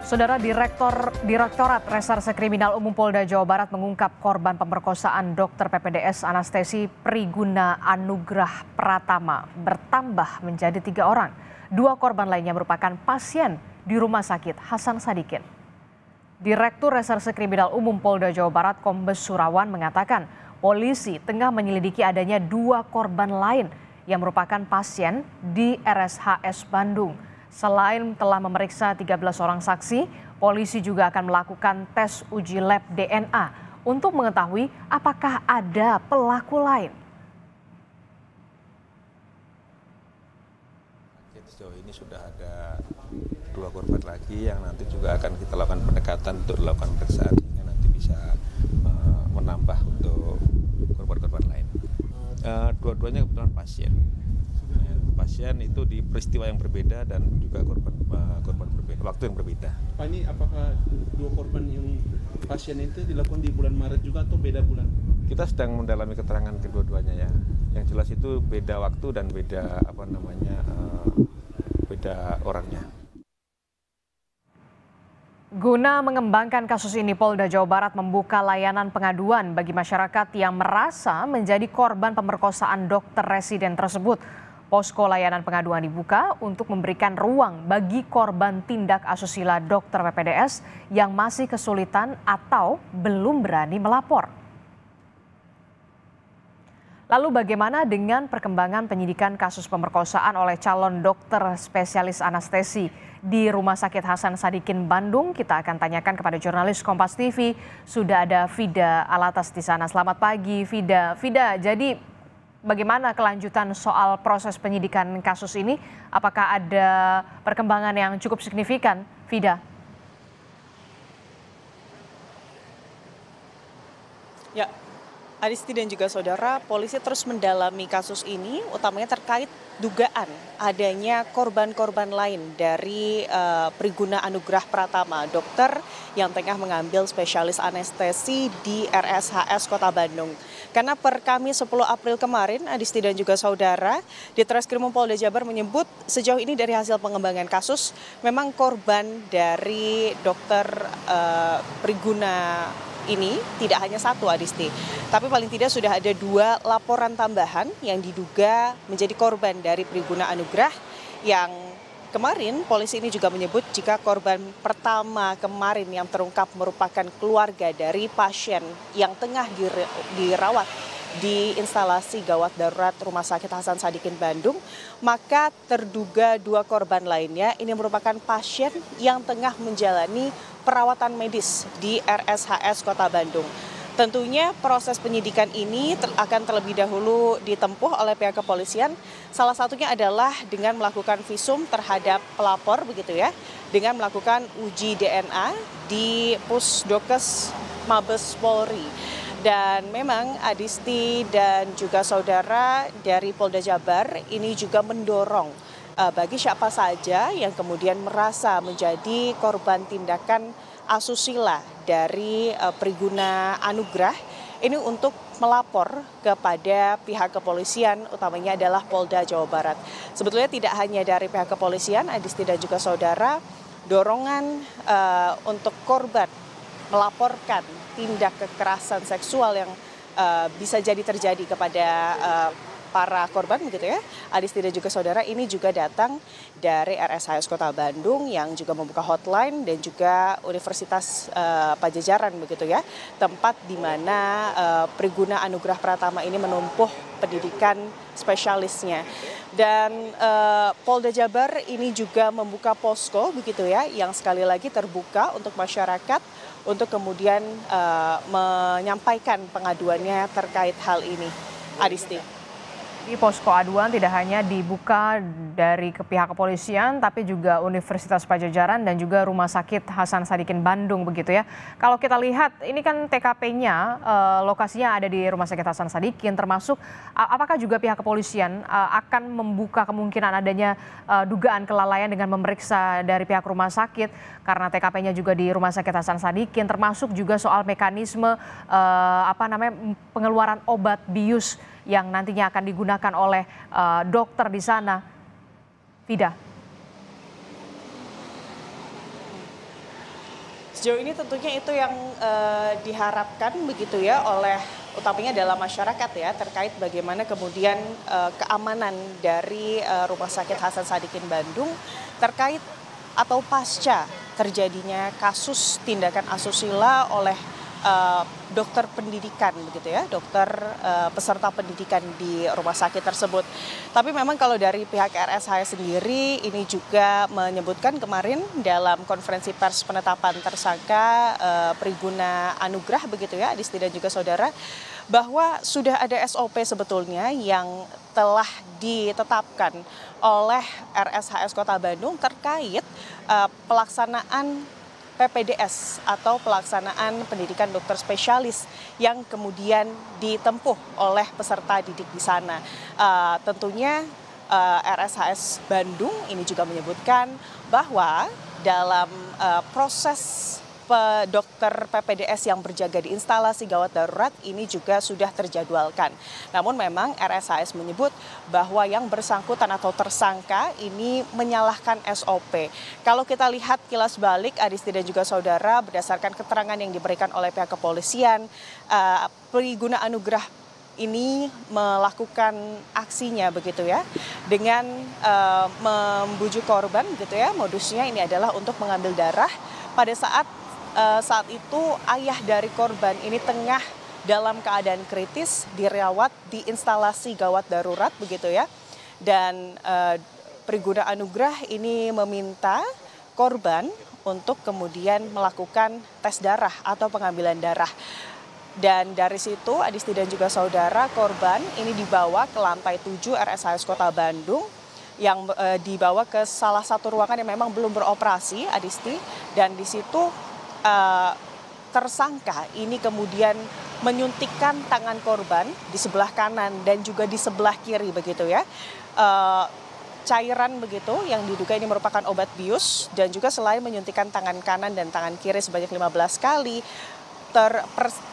Saudara Direktorat Reserse Kriminal Umum Polda Jawa Barat mengungkap korban pemerkosaan dokter PPDS anestesi Priguna Anugrah Pratama bertambah menjadi 3 orang. 2 korban lainnya merupakan pasien di Rumah Sakit Hasan Sadikin. Direktur Reserse Kriminal Umum Polda Jawa Barat Kombes Surawan mengatakan polisi tengah menyelidiki adanya 2 korban lain yang merupakan pasien di RSHS Bandung. Selain telah memeriksa 13 orang saksi, polisi juga akan melakukan tes uji lab DNA untuk mengetahui apakah ada pelaku lain. Sejauh ini sudah ada 2 korban lagi yang nanti juga akan kita lakukan pendekatan untuk dilakukan pemeriksaan sehingga nanti bisa menambah untuk korban-korban lain. Dua-duanya kebetulan pasien. Pasien itu di peristiwa yang berbeda dan juga korban berbeda, waktu yang berbeda. Pak, ini apakah 2 korban yang pasien itu dilakukan di bulan Maret juga atau beda bulan? Kita sedang mendalami keterangan kedua-duanya ya. Yang jelas itu beda waktu dan beda beda orangnya. Guna mengembangkan kasus ini, Polda Jawa Barat membuka layanan pengaduan bagi masyarakat yang merasa menjadi korban pemerkosaan dokter residen tersebut. Posko layanan pengaduan dibuka untuk memberikan ruang bagi korban tindak asusila dokter PPDS yang masih kesulitan atau belum berani melapor. Lalu bagaimana dengan perkembangan penyidikan kasus pemerkosaan oleh calon dokter spesialis anestesi di Rumah Sakit Hasan Sadikin Bandung? Kita akan tanyakan kepada jurnalis Kompas TV. Sudah ada Vida Alatas di sana. Selamat pagi, Vida. Vida, jadi bagaimana kelanjutan soal proses penyidikan kasus ini? Apakah ada perkembangan yang cukup signifikan, Vida? Ya, Adisti dan juga saudara, polisi terus mendalami kasus ini, utamanya terkait dugaan adanya korban-korban lain dari Priguna Anugrah Pratama, dokter yang tengah mengambil spesialis anestesi di RSHS Kota Bandung. Karena per Kamis 10 April kemarin, Adisti dan juga saudara, di Treskrimum Polda Jabar menyebut sejauh ini dari hasil pengembangan kasus, memang korban dari dokter Priguna ini tidak hanya 1, Adisti, tapi paling tidak sudah ada 2 laporan tambahan yang diduga menjadi korban dari Priguna Anugrah, yang kemarin polisi ini juga menyebut jika korban pertama kemarin yang terungkap merupakan keluarga dari pasien yang tengah dirawat di instalasi gawat darurat Rumah Sakit Hasan Sadikin Bandung, maka terduga 2 korban lainnya ini merupakan pasien yang tengah menjalani perawatan medis di RSHS Kota Bandung. Tentunya proses penyidikan ini akan terlebih dahulu ditempuh oleh pihak kepolisian. Salah satunya adalah dengan melakukan visum terhadap pelapor, begitu ya, dengan melakukan uji DNA di Pusdokes Mabes Polri. Dan memang Adisti dan juga saudara dari Polda Jabar ini juga mendorong bagi siapa saja yang kemudian merasa menjadi korban tindakan asusila dari Priguna Anugrah ini untuk melapor kepada pihak kepolisian, utamanya adalah Polda Jawa Barat. Sebetulnya tidak hanya dari pihak kepolisian, Adisti dan juga saudara, dorongan untuk korban melaporkan tindak kekerasan seksual yang bisa jadi terjadi kepada para korban, begitu ya, Adisti dan juga saudara, ini juga datang dari RSHS Kota Bandung yang juga membuka hotline dan juga Universitas Pajajaran, begitu ya, tempat di mana Priguna Anugrah Pratama ini menempuh pendidikan spesialisnya. Dan Polda Jabar ini juga membuka posko, begitu ya, yang sekali lagi terbuka untuk masyarakat untuk kemudian menyampaikan pengaduannya terkait hal ini. Adisti. Di posko aduan tidak hanya dibuka dari pihak kepolisian, tapi juga Universitas Pajajaran dan juga Rumah Sakit Hasan Sadikin Bandung, begitu ya. Kalau kita lihat, ini kan TKP-nya, lokasinya ada di Rumah Sakit Hasan Sadikin, termasuk apakah juga pihak kepolisian akan membuka kemungkinan adanya dugaan kelalaian dengan memeriksa dari pihak rumah sakit, karena TKP-nya juga di Rumah Sakit Hasan Sadikin, termasuk juga soal mekanisme pengeluaran obat bius yang nantinya akan digunakan oleh dokter di sana. Vida. Sejauh ini tentunya itu yang diharapkan begitu ya oleh utamanya dalam masyarakat ya, terkait bagaimana kemudian keamanan dari Rumah Sakit Hasan Sadikin Bandung terkait atau pasca terjadinya kasus tindakan asusila oleh dokter pendidikan begitu ya, dokter peserta pendidikan di rumah sakit tersebut. Tapi memang kalau dari pihak RSHS sendiri ini juga menyebutkan kemarin dalam konferensi pers penetapan tersangka Priguna Anugrah begitu ya, Adisti dan juga saudara, bahwa sudah ada SOP sebetulnya yang telah ditetapkan oleh RSHS Kota Bandung terkait pelaksanaan PPDS atau pelaksanaan pendidikan dokter spesialis yang kemudian ditempuh oleh peserta didik di sana. Tentunya RSHS Bandung ini juga menyebutkan bahwa dalam proses dokter PPDS yang berjaga di instalasi gawat darurat ini juga sudah terjadwalkan. Namun memang RSHS menyebut bahwa yang bersangkutan atau tersangka ini menyalahkan SOP. Kalau kita lihat kilas balik Adisti dan juga saudara, berdasarkan keterangan yang diberikan oleh pihak kepolisian, Priguna Anugrah ini melakukan aksinya begitu ya dengan membujuk korban gitu ya. Modusnya ini adalah untuk mengambil darah pada saat itu ayah dari korban ini tengah dalam keadaan kritis dirawat di instalasi gawat darurat begitu ya. Dan Priguna Anugrah ini meminta korban untuk kemudian melakukan tes darah atau pengambilan darah. Dan dari situ Adisti dan juga saudara, korban ini dibawa ke lantai 7 RSHS Kota Bandung yang dibawa ke salah satu ruangan yang memang belum beroperasi Adisti, dan di situ tersangka ini kemudian menyuntikkan tangan korban di sebelah kanan dan juga di sebelah kiri begitu ya. Cairan begitu yang diduga ini merupakan obat bius, dan juga selain menyuntikkan tangan kanan dan tangan kiri sebanyak 15 kali,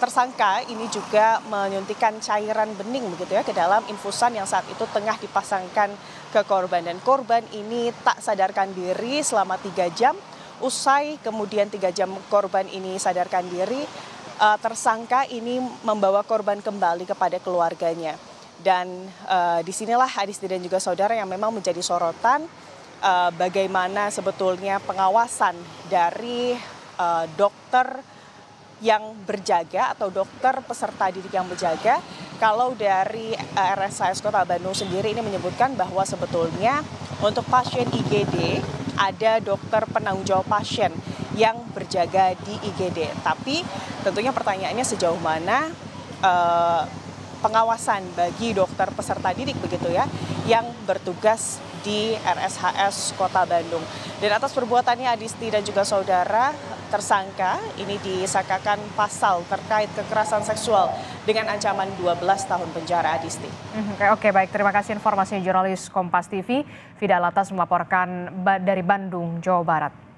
tersangka ini juga menyuntikkan cairan bening begitu ya ke dalam infusan yang saat itu tengah dipasangkan ke korban, dan korban ini tak sadarkan diri selama 3 jam. Usai kemudian 3 jam korban ini sadarkan diri, tersangka ini membawa korban kembali kepada keluarganya. Dan disinilah Adisti dan juga saudara yang memang menjadi sorotan bagaimana sebetulnya pengawasan dari dokter yang berjaga atau dokter peserta didik yang berjaga. Kalau dari RSHS Kota Bandung sendiri ini menyebutkan bahwa sebetulnya untuk pasien IGD ada dokter penanggung jawab pasien yang berjaga di IGD. Tapi tentunya pertanyaannya sejauh mana pengawasan bagi dokter peserta didik begitu ya yang bertugas di RSHS Kota Bandung. Dan atas perbuatannya Adisti dan juga saudara, tersangka ini disangkakan pasal terkait kekerasan seksual dengan ancaman 12 tahun penjara Adisti. Oke, baik, terima kasih informasinya jurnalis Kompas TV Fida Latas melaporkan dari Bandung, Jawa Barat.